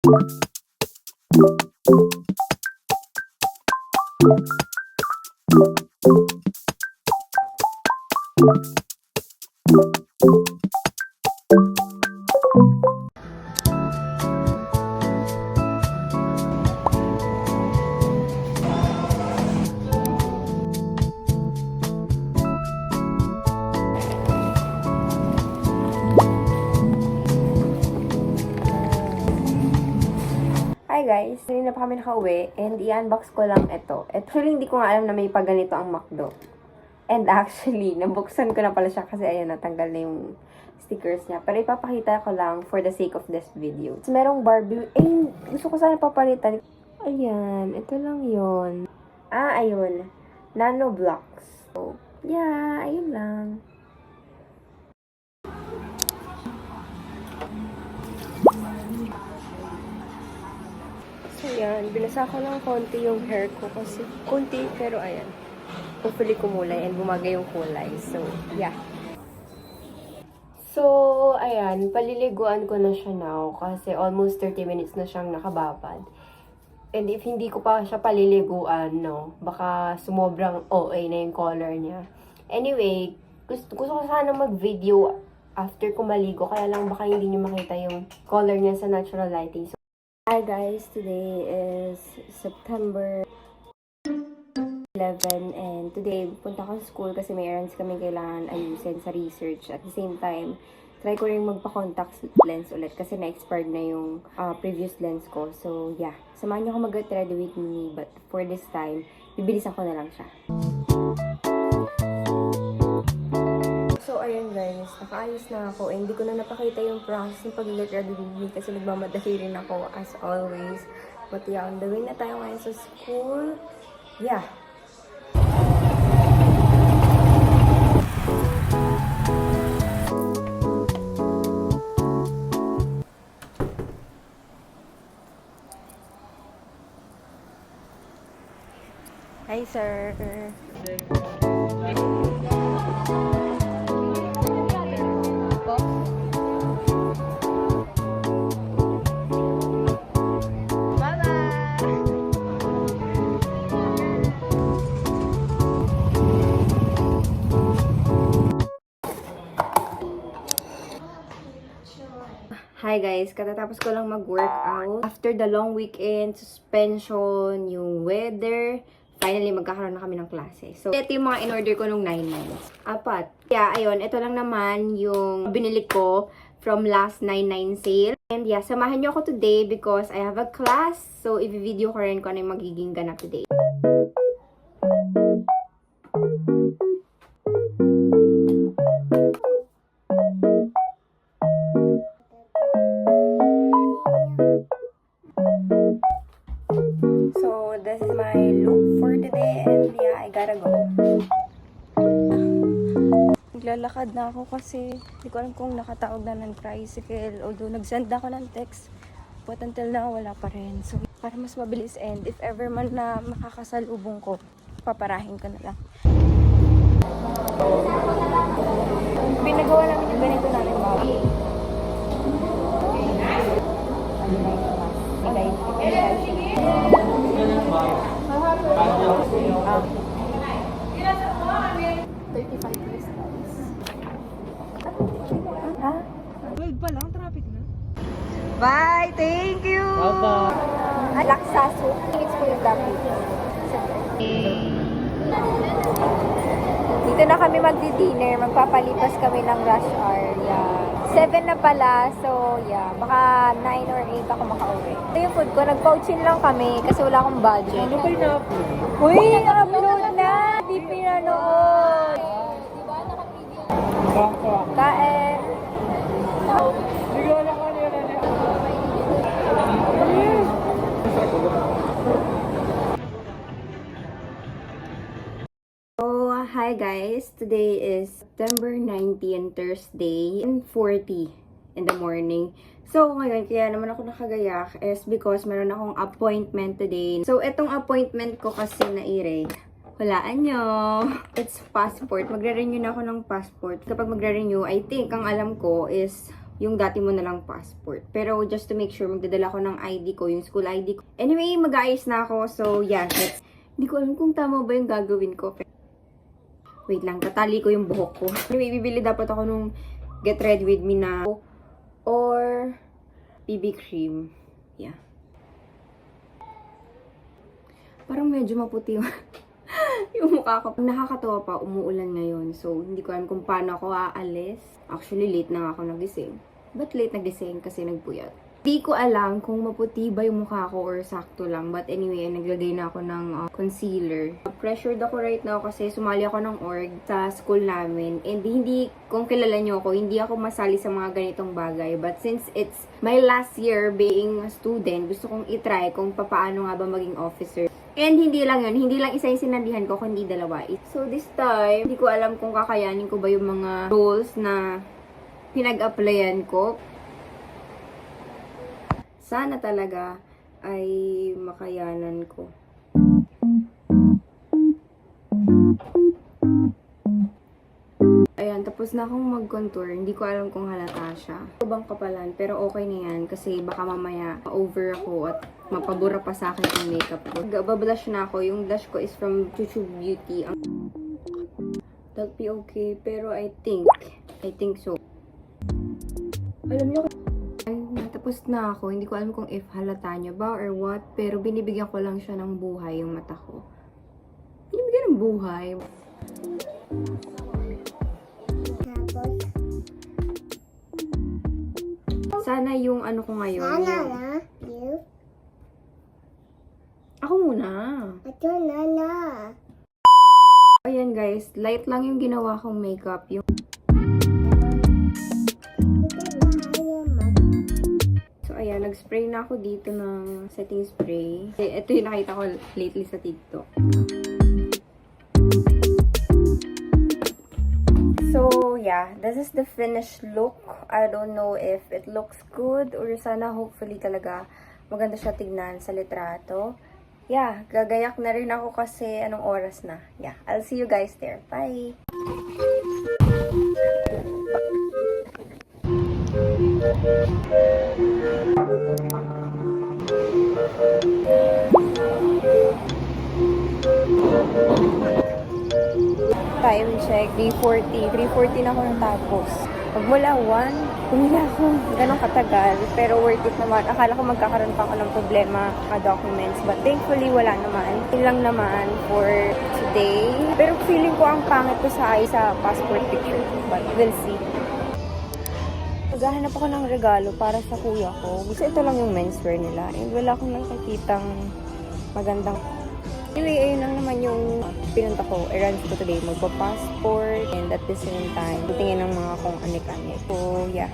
Hi guys! Kanina pa kami nakauwi and i-unbox ko lang ito. Actually, hindi ko nga alam na may paganito ang McDo. And actually, nabuksan ko na pala siya kasi ayun, natanggal na yung stickers niya. Pero ipapakita ko lang for the sake of this video. So, merong Barbie. Gusto ko sana papalitan. Ayan, ito lang yon. Ayun. Nano blocks. So, yeah, ayun lang. So, yan. Binasa ko lang konti yung hair ko kasi konti, pero ayan. Hopefully kumulay and bumagay yung kulay. So, yeah. So, ayan. Paliliguan ko na siya now kasi almost 30 minutes na siyang nakababad. And if hindi ko pa siya paliliguan, no, baka sumobrang OA na yung color niya. Anyway, gusto ko sana mag-video after ko maligo. Kaya lang baka hindi niyo makita yung color niya sa natural lighting. So, hi guys, today is September 11 and today punta ko sa school kasi may errands kami kailangan ayusin sa research. At the same time, try ko rin magpa-contact lens ulit kasi na-expired na yung previous lens ko. So yeah, samahan niyo ako mag-get ready with me, but for this time, bibilisan ko na lang siya. So, ayun guys, nakaayos na ako. Hindi ko na napakita yung process ng pag-get ready with me kasi nagmamadali rin ako as always. But yeah, on the way na tayo ngayon sa school. Yeah. Hi, sir. Hi guys, katatapos ko lang mag-workout. After the long weekend, suspension, yung weather, finally magkakaroon na kami ng klase. So, ito yung mga in-order ko nung 9 months. 4. Yeah, ayun, ito lang naman yung binili ko from last 9/9 sale. And yeah, samahan nyo ako today because I have a class. So, i-video ko rin kung ano yung magiging ganap today. So, this is my look for today and yeah, I gotta go. Naglalakad na ako kasi hindi ko alam kung nakatawag na ng tricycle. Although, nag-send ako ng text. But until now, wala pa rin. So, para mas mabilis and if ever man na makakasalubong ko, paparahin ko na lang. Pinagawa namin yung ganito namin bago. Pa lang, traffic na. Bye! Thank you! Bye-bye! Laksaso. It's for yung gabi. Dito na kami magdi-dinner. Magpapalipas kami ng rush hour. Yeah. 7 na pala. So, yeah. Baka 9 or 8 ako makauwi. Ito yung food ko. Nag-pouchin lang kami kasi wala akong budget. Ano ba na-upload? Uy! Upload na! Di pinanood! Diba? Naka-video. Kain! Hindi ko alam kung ano yun. So, hi guys! Today is September 19, Thursday, and 40 in the morning. So, ngayon, kaya naman ako nakagayak is because meron akong appointment today. So, itong appointment ko kasi na hulaan nyo. It's passport. Magre-renew na ako ng passport. Kapag magre-renew, I think, ang alam ko is yung dati mo na lang passport. Pero just to make sure, magdadala ko ng ID ko, yung school ID ko. Anyway, mag-aayos na ako. So, yeah, hindi ko alam kung tama ba yung gagawin ko. Wait lang, tatali ko yung buhok ko. Anyway, bibili dapat ako nung Get Ready With Me na or BB cream. Yeah. Parang medyo maputi yung mukha ko. Nakakatawa pa, umuulan ngayon. So, hindi ko alam kung paano ako aalis. Actually, late na ako nagising. Ba't late nagising? Kasi nagpuyat. Hindi ko alam kung maputi ba yung mukha ko or sakto lang. But anyway, naglagay na ako ng concealer. Pressured ako right now kasi sumali ako ng org sa school namin. And hindi, kung kilala nyo ako, hindi ako masali sa mga ganitong bagay. But since it's my last year being a student, gusto kong itry kung paano nga ba maging officer. And hindi lang yun, hindi lang isa yung sinalihan ko, kundi dalawa. So this time, hindi ko alam kung kakayanin ko ba yung mga roles na pinag-applyan ko. Sana talaga ay makayanan ko. Ayan, tapos na akong mag-contour. Hindi ko alam kung halata siya. Bang kapalan, pero okay na yan kasi baka mamaya over ako at mapabura pa sa akin yung makeup ko. Bablush na ako. Yung blush ko is from Chuchu Beauty. That'll be okay, pero I think so. Alam nyo, natapos na ako. Hindi ko alam kung if halata nyo ba or what, pero binibigyan ko lang siya ng buhay yung mata ko. Binibigyan ng buhay. Sana yung ano ko ngayon. Nana, you? Ako muna. Ito, Nana. Ayan guys, light lang yung ginawa kong makeup. So ayan, nag-spray na ako dito ng setting spray. Ito yung nakita ko lately sa TikTok. So yeah, this is the finished look. I don't know if it looks good or sana hopefully talaga maganda siya tignan sa litrato. Yeah, gagayak na rin ako kasi anong oras na. Yeah, I'll see you guys there. Bye! Time check, 3:40. 3:40 na ako natapos. Pagmula 1, pumila ako. Ganun katagal. Pero worth it naman. Akala ko magkakaroon pa ako ng problema sa documents. But thankfully, wala naman. Yun lang naman for today. Pero feeling ko ang pangit ko sa passport picture. But we'll see. Maghahanap ako ng regalo para sa kuya ko. Gusto ito lang yung menswear nila. And wala akong nakikitang magandang. Anyway, ayun lang naman yung pinunta ko. Errands ko today. Magpa-passport and at the same time, tingin ng mga kung anik-anik. So, yeah.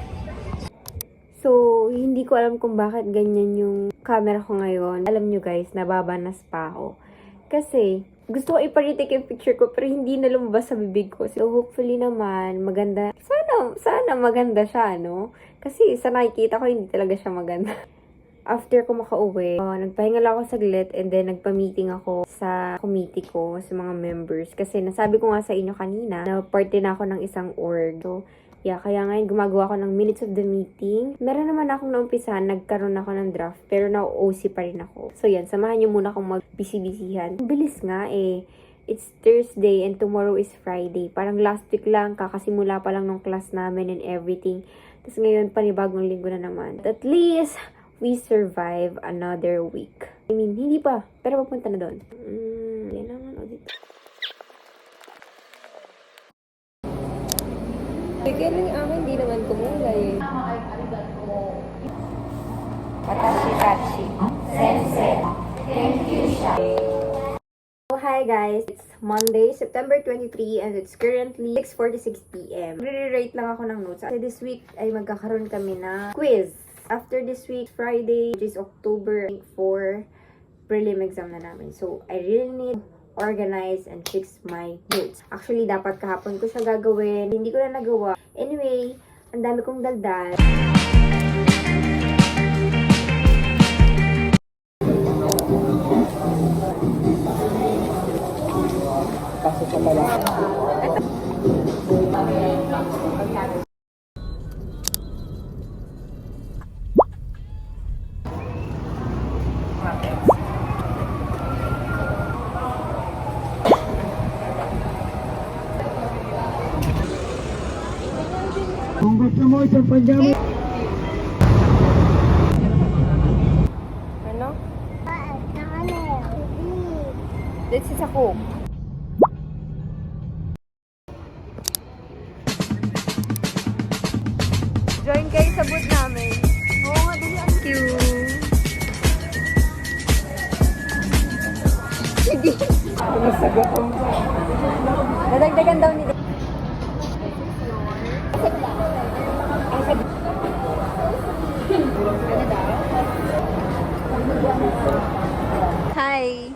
So, hindi ko alam kung bakit ganyan yung camera ko ngayon. Alam nyo guys, nababanas pa ako. Kasi, gusto ko iparitik yung picture ko pero hindi na lumabas sa bibig ko. So, hopefully naman, maganda. Sana maganda siya, no? Kasi sa nakikita ko, hindi talaga siya maganda. After ko makauwi, nagpahinga lang ako saglit and then nagpa-meeting ako sa committee ko, sa mga members. Kasi nasabi ko nga sa inyo kanina na parte na ako ng isang org. So, yeah, kaya ngayon gumagawa ako ng minutes of the meeting. Meron naman akong naumpisahan, nagkaroon ako ng draft, pero na-OC pa rin ako. So, yan, samahan nyo muna akong mag-busy-busyhan. Bilis nga eh. It's Thursday and tomorrow is Friday. Parang last week lang, kakasimula pa lang ng class namin and everything. Tapos ngayon, panibagong linggo na naman. At least, we survive another week. I mean, hindi pa. Pero papunta na doon. Yan naman. O dito. Kaya lang yung akin, hindi naman kumulay. Watashi-tachi. Sensei. Thank you, siya. So, hi guys. It's Monday, September 23 and it's currently 6:46 p.m. Re-rate lang ako ng notes. Kasi this week ay magkakaroon kami na quiz. After this week, Friday, which is October 4, prelim exam na namin. So, I really need to organize and fix my notes. Actually, dapat kahapon ko siya gagawin. Hindi ko na nagawa. Anyway, ang dami kong daldal. Pasok ka pala. Ano? This is a Coke. Join kayo sa booth namin. Oo nga, dali. Thank you. Hindi. Nadagdagan daw ni Hi!